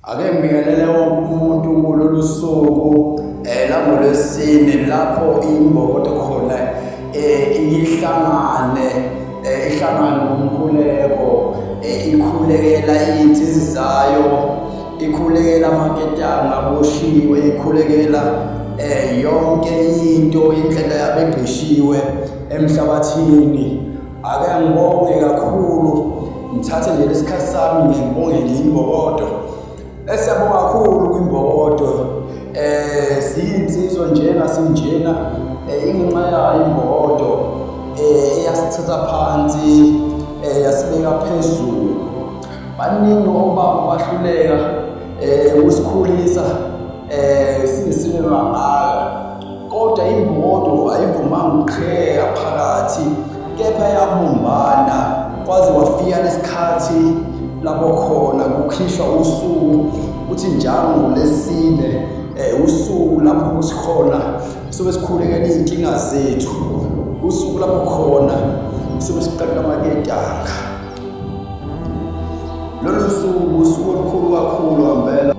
Ake ngibingelele wonke umuntu kulolu suku langolwesine lapho imbokodo khona ihlangane ngomkhuleko ikhulekela iy'nsizi zayo, ikhulekela amaketanga aboshiwe, ikhulekela yonke into indlela yabegqishiwe emhlabathini. Ake ngibonge kakhulu, ngithathe nje lesikhathi sami ngibongele imbokodo. Siyabonga kakhulu kwimbokodo, siyinsizwa njena sinjena, ingenxa yayo imbokodo eyasithatha phansi, yasibeka phezulu. Baningi obaba bahluleka ukusikhulisa sine bangaka, kodwa imbokodo ayivumanga ukuqheka phakathi, kepha yabumbana kwaze wafika lesikhathi lapho khona kukhishwa usuku uthi njalo ngolesine, usuku lapho sikhona sobe sikhulekela iy'nkinga zethu, usuku lapho khona sobe siqaqe amaketanga. Lolu suku usuku olukhulu kakhulu ngempela.